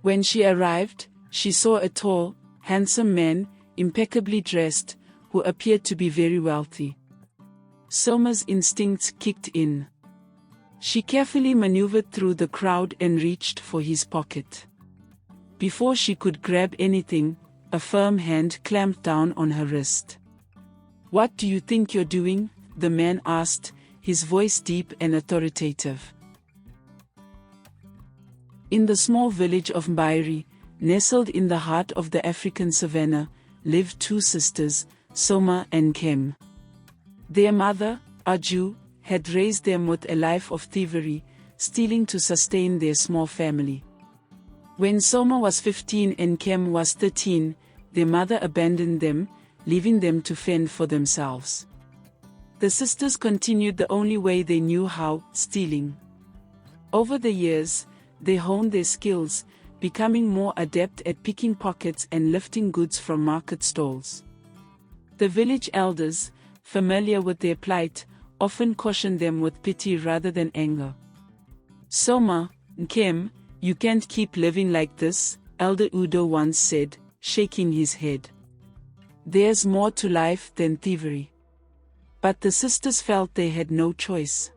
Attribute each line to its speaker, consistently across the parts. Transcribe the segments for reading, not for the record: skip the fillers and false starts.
Speaker 1: When she arrived, she saw a tall, handsome man, impeccably dressed, who appeared to be very wealthy. Soma's instincts kicked in. She carefully maneuvered through the crowd and reached for his pocket. Before she could grab anything, a firm hand clamped down on her wrist. "What do you think you're doing?" the man asked, his voice deep and authoritative. In the small village of Mbairi, nestled in the heart of the African savanna, lived two sisters, Soma and Kem. Their mother, Aju, had raised them with a life of thievery, stealing to sustain their small family. When Soma was 15 and Kem was 13, their mother abandoned them, leaving them to fend for themselves. The sisters continued the only way they knew how, stealing. Over the years, they honed their skills, becoming more adept at picking pockets and lifting goods from market stalls. The village elders, familiar with their plight, often cautioned them with pity rather than anger. "Soma, Kem, you can't keep living like this," Elder Udo once said, shaking his head. "There's more to life than thievery." But the sisters felt they had no choice.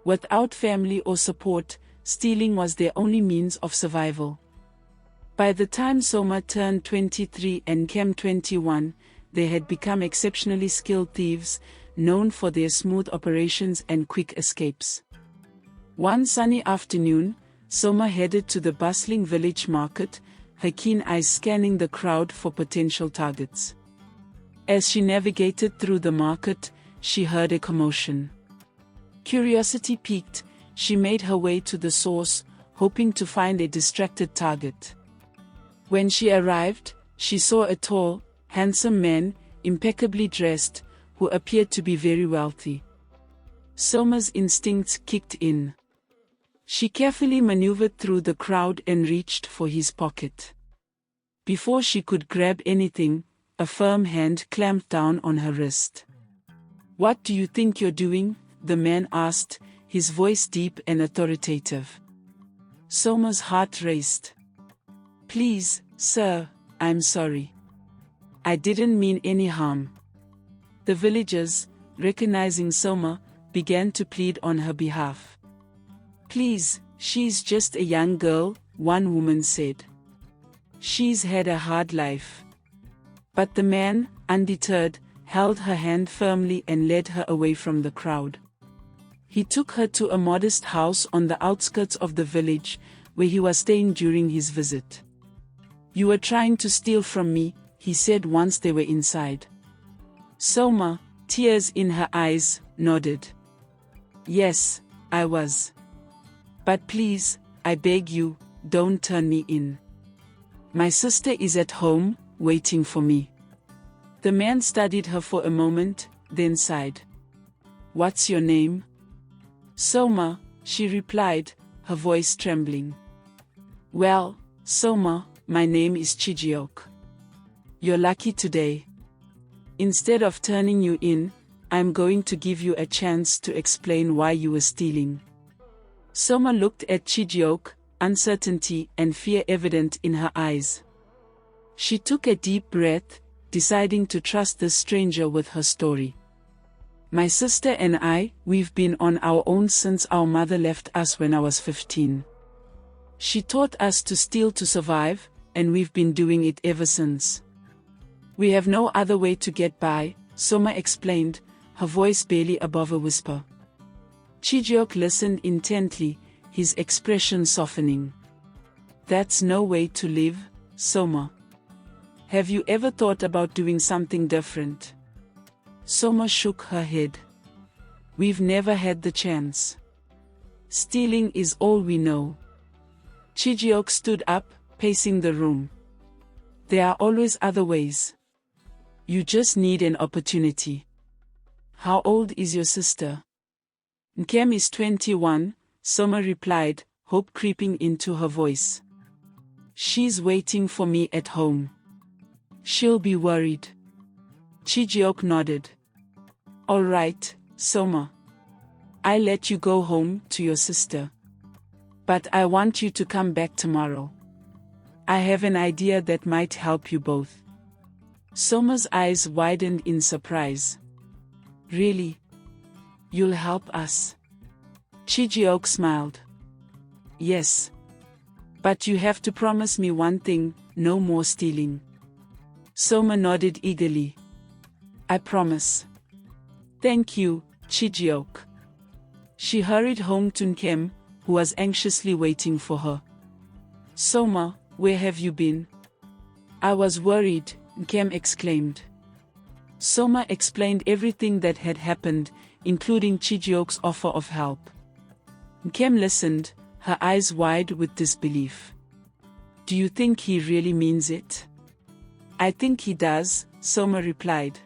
Speaker 1: Without family or support, stealing was their only means of survival. By the time Soma turned 23 and Kem 21, they had become exceptionally skilled thieves, known for their smooth operations and quick escapes. One sunny afternoon, Soma headed to the bustling village market, her keen eyes scanning the crowd for potential targets. As she navigated through the market, she heard a commotion. Curiosity piqued, she made her way to the source, hoping to find a distracted target. When she arrived, she saw a tall, handsome man, impeccably dressed, who appeared to be very wealthy. Soma's instincts kicked in. She carefully maneuvered through the crowd and reached for his pocket. Before she could grab anything, a firm hand clamped down on her wrist. "What do you think you're doing?" the man asked, his voice deep and authoritative. Soma's heart raced. "Please, sir, I'm sorry. I didn't mean any harm." The villagers, recognizing Soma, began to plead on her behalf. "Please, she's just a young girl," one woman said. "She's had a hard life." But the man, undeterred, held her hand firmly and led her away from the crowd. He took her to a modest house on the outskirts of the village, where he was staying during his visit. "You were trying to steal from me," he said once they were inside. Soma, tears in her eyes, nodded. "Yes, I was. But please, I beg you, don't turn me in. My sister is at home, waiting for me." The man studied her for a moment, then sighed. "What's your name?" "Soma," she replied, her voice trembling. "Well, Soma, my name is Chioke. You're lucky today. Instead of turning you in, I'm going to give you a chance to explain why you were stealing." Soma looked at Chioke, uncertainty and fear evident in her eyes. She took a deep breath, deciding to trust this stranger with her story. "My sister and we've been on our own since our mother left us when I was 15. She taught us to steal to survive, and we've been doing it ever since. We have no other way to get by," Soma explained, her voice barely above a whisper. Chioke listened intently, his expression softening. "That's no way to live, Soma. Have you ever thought about doing something different?" Soma shook her head. "We've never had the chance. Stealing is all we know." Chioke stood up, pacing the room. "There are always other ways. You just need an opportunity." "How old is your sister?" "Nkem is 21, Soma replied, hope creeping into her voice. "She's waiting for me at home. She'll be worried." Chioke nodded. "All right, Soma. I'll let you go home to your sister. But I want you to come back tomorrow. I have an idea that might help you both. Soma's eyes widened in surprise. Really? You'll help us? Chioke smiled. Yes. But you have to promise me one thing, no more stealing. Soma nodded eagerly. I promise. Thank you, Chioke. She hurried home to Nkem, who was anxiously waiting for her. Soma, where have you been? I was worried, Nkem exclaimed. Soma explained everything that had happened, including Chioke's offer of help. Nkem listened, her eyes wide with disbelief. Do you think he really means it? I think he does, Soma replied.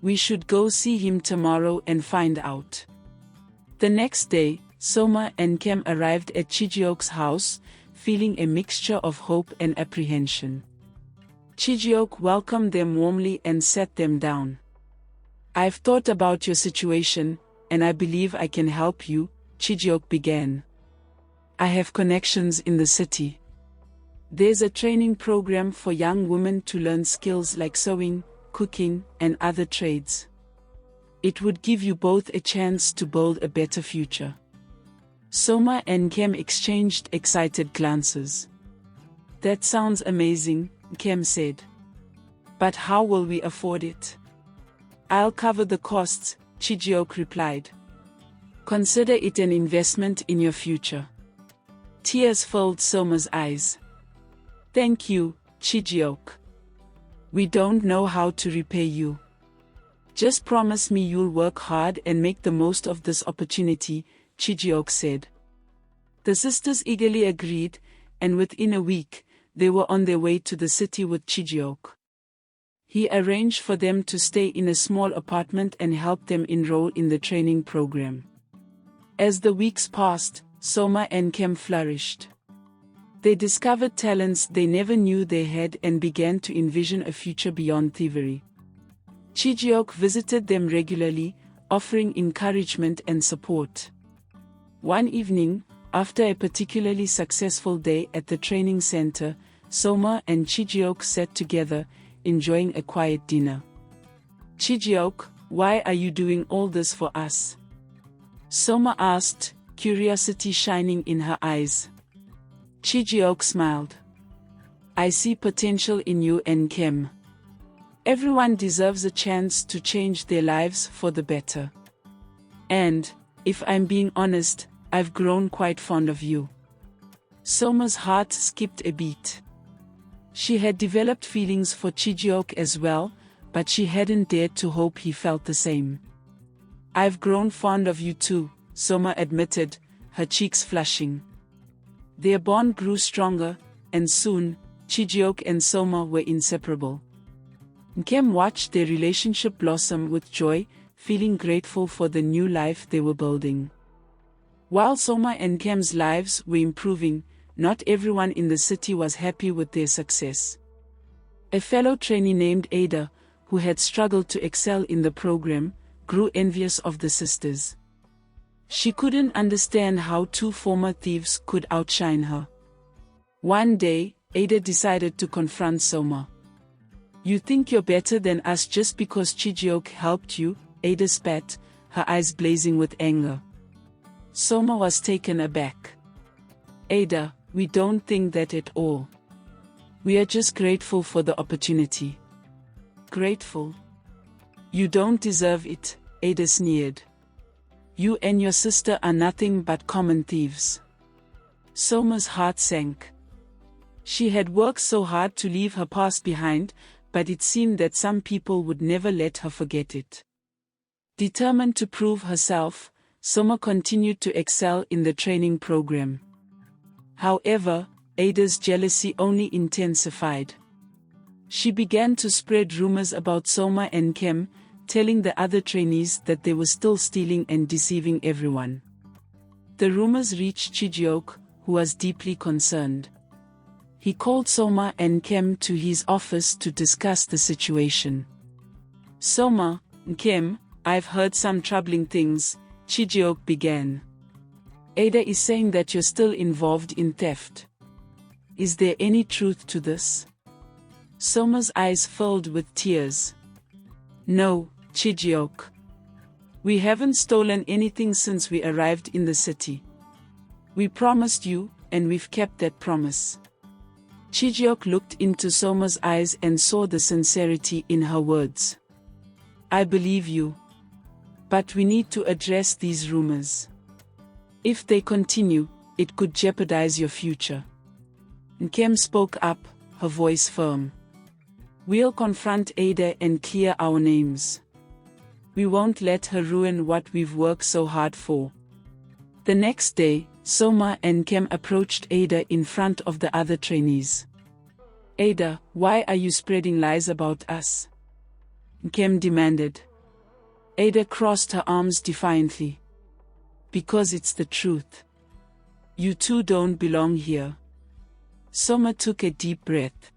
Speaker 1: We should go see him tomorrow and find out. The next day, Soma and Nkem arrived at Chioke's house, feeling a mixture of hope and apprehension. Chioke welcomed them warmly and sat them down. I've thought about your situation, and I believe I can help you, Chioke began. I have connections in the city. There's a training program for young women to learn skills like sewing, cooking, and other trades. It would give you both a chance to build a better future. Soma and Nkem exchanged excited glances. That sounds amazing, Nkem said. But how will we afford it? I'll cover the costs, Chioke replied. Consider it an investment in your future. Tears filled Soma's eyes. Thank you, Chioke. We don't know how to repay you. Just promise me you'll work hard and make the most of this opportunity, Chioke said. The sisters eagerly agreed, and within a week, they were on their way to the city with Chioke. He arranged for them to stay in a small apartment and help them enroll in the training program. As the weeks passed, Soma and Nkem flourished. They discovered talents they never knew they had and began to envision a future beyond thievery. Chioke visited them regularly, offering encouragement and support. One evening, after a particularly successful day at the training center, Soma and Chioke sat together, enjoying a quiet dinner. Chioke, why are you doing all this for us? Soma asked, curiosity shining in her eyes. Chioke smiled. I see potential in you and Nkem. Everyone deserves a chance to change their lives for the better. And, if I'm being honest, I've grown quite fond of you. Soma's heart skipped a beat. She had developed feelings for Chioke as well, but she hadn't dared to hope he felt the same. I've grown fond of you too, Soma admitted, her cheeks flushing. Their bond grew stronger, and soon, Chioke and Soma were inseparable. Nkem watched their relationship blossom with joy, feeling grateful for the new life they were building. While Soma and Nkem's lives were improving, not everyone in the city was happy with their success. A fellow trainee named Ada, who had struggled to excel in the program, grew envious of the sisters. She couldn't understand how two former thieves could outshine her. One day, Ada decided to confront Soma. You think you're better than us just because Chioke helped you, Ada spat, her eyes blazing with anger. Soma was taken aback. Ada, we don't think that at all. We are just grateful for the opportunity. Grateful? You don't deserve it, Ada sneered. You and your sister are nothing but common thieves. Soma's heart sank. She had worked so hard to leave her past behind, but it seemed that some people would never let her forget it. Determined to prove herself, Soma continued to excel in the training program. However, Ada's jealousy only intensified. She began to spread rumors about Soma and Nkem, telling the other trainees that they were still stealing and deceiving everyone. The rumors reached Chioke, who was deeply concerned. He called Soma and Nkem to his office to discuss the situation. Soma, Nkem, I've heard some troubling things, Chioke began. Ada is saying that you're still involved in theft. Is there any truth to this? Soma's eyes filled with tears. No, Chioke. We haven't stolen anything since we arrived in the city. We promised you, and we've kept that promise. Chioke looked into Soma's eyes and saw the sincerity in her words. I believe you. But we need to address these rumors. If they continue, it could jeopardize your future. Nkem spoke up, her voice firm. We'll confront Ada and clear our names. We won't let her ruin what we've worked so hard for. The next day, Soma and Nkem approached Ada in front of the other trainees. Ada, why are you spreading lies about us? Nkem demanded. Ada crossed her arms defiantly. Because it's the truth. You two don't belong here. Soma took a deep breath.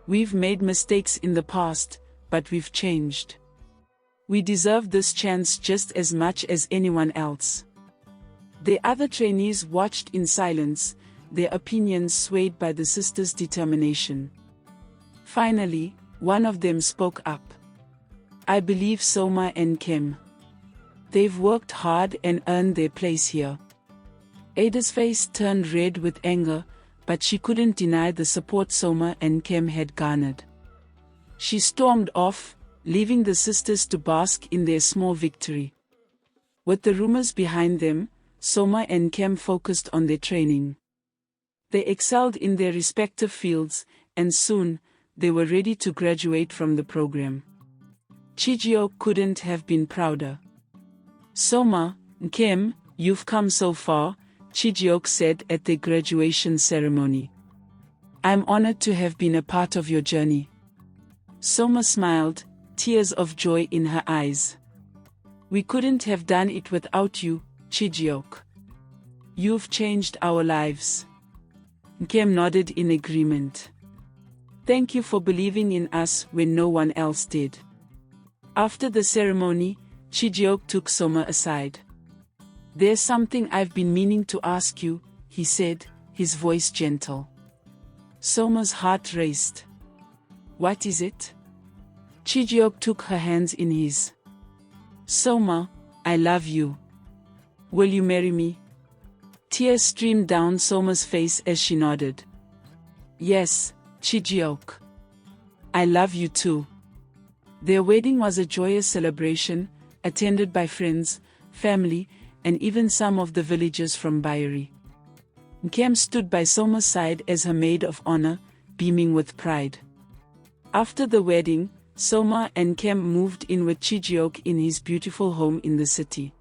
Speaker 1: We've made mistakes in the past, but we've changed. We deserve this chance just as much as anyone else. The other trainees watched in silence, their opinions swayed by the sisters' determination. Finally, one of them spoke up. I believe Soma and Nkem. They've worked hard and earned their place here. Ada's face turned red with anger, but she couldn't deny the support Soma and Nkem had garnered. She stormed off, leaving the sisters to bask in their small victory. With the rumors behind them, Soma and Nkem focused on their training. They excelled in their respective fields, and soon, they were ready to graduate from the program. Chioke couldn't have been prouder. Soma, Nkem, you've come so far, Chioke said at the graduation ceremony. I'm honored to have been a part of your journey. Soma smiled, tears of joy in her eyes. We couldn't have done it without you, Chioke. You've changed our lives. Nkem nodded in agreement. Thank you for believing in us when no one else did. After the ceremony, Chioke took Soma aside. There's something I've been meaning to ask you, he said, his voice gentle. Soma's heart raced. What is it? Chioke took her hands in his. Soma, I love you. Will you marry me? Tears streamed down Soma's face as she nodded. Yes, Chioke. I love you too. Their wedding was a joyous celebration, attended by friends, family, and even some of the villagers from Bairi. Nkem stood by Soma's side as her maid of honor, beaming with pride. After the wedding, Soma and Nkem moved in with Chioke in his beautiful home in the city.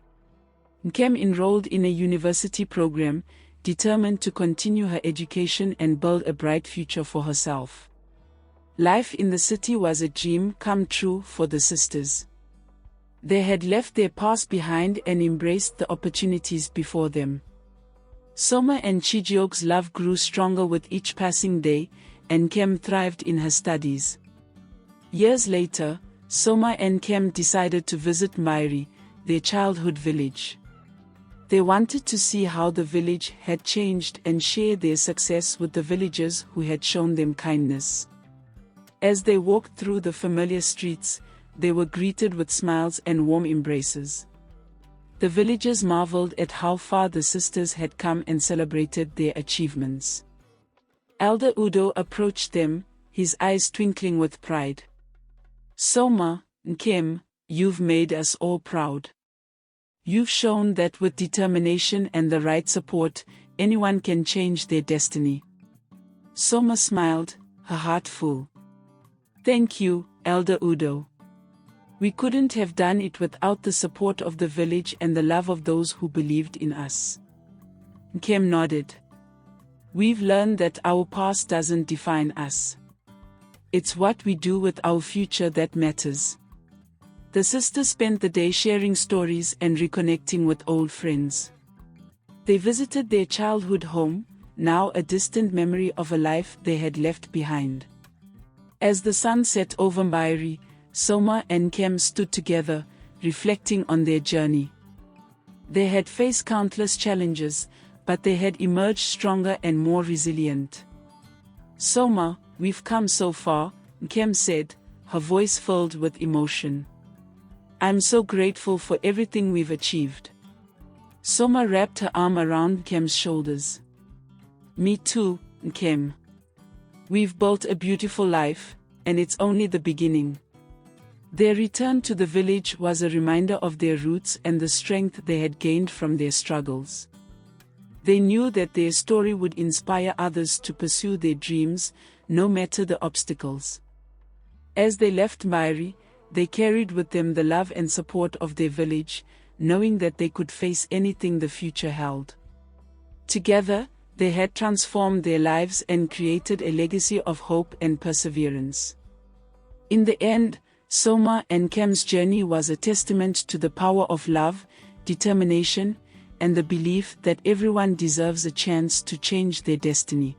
Speaker 1: Nkem enrolled in a university program, determined to continue her education and build a bright future for herself. Life in the city was a dream come true for the sisters. They had left their past behind and embraced the opportunities before them. Soma and Chioke's love grew stronger with each passing day, and Nkem thrived in her studies. Years later, Soma and Nkem decided to visit Bairi, their childhood village. They wanted to see how the village had changed and share their success with the villagers who had shown them kindness. As they walked through the familiar streets, they were greeted with smiles and warm embraces. The villagers marveled at how far the sisters had come and celebrated their achievements. Elder Udo approached them, his eyes twinkling with pride. Soma, Nkem, you've made us all proud. You've shown that with determination and the right support, anyone can change their destiny. Soma smiled, her heart full. Thank you, Elder Udo. We couldn't have done it without the support of the village and the love of those who believed in us. Nkem nodded. We've learned that our past doesn't define us. It's what we do with our future that matters. The sisters spent the day sharing stories and reconnecting with old friends. They visited their childhood home, now a distant memory of a life they had left behind. As the sun set over Bairi, Soma and Nkem stood together, reflecting on their journey. They had faced countless challenges, but they had emerged stronger and more resilient. Soma, we've come so far, Nkem said, her voice filled with emotion. I'm so grateful for everything we've achieved. Soma wrapped her arm around Nkem's shoulders. Me too, Nkem. We've built a beautiful life, and it's only the beginning. Their return to the village was a reminder of their roots and the strength they had gained from their struggles. They knew that their story would inspire others to pursue their dreams, no matter the obstacles. As they left Mbairi, they carried with them the love and support of their village, knowing that they could face anything the future held. Together, they had transformed their lives and created a legacy of hope and perseverance. In the end, Soma and Nkem's journey was a testament to the power of love, determination, and the belief that everyone deserves a chance to change their destiny.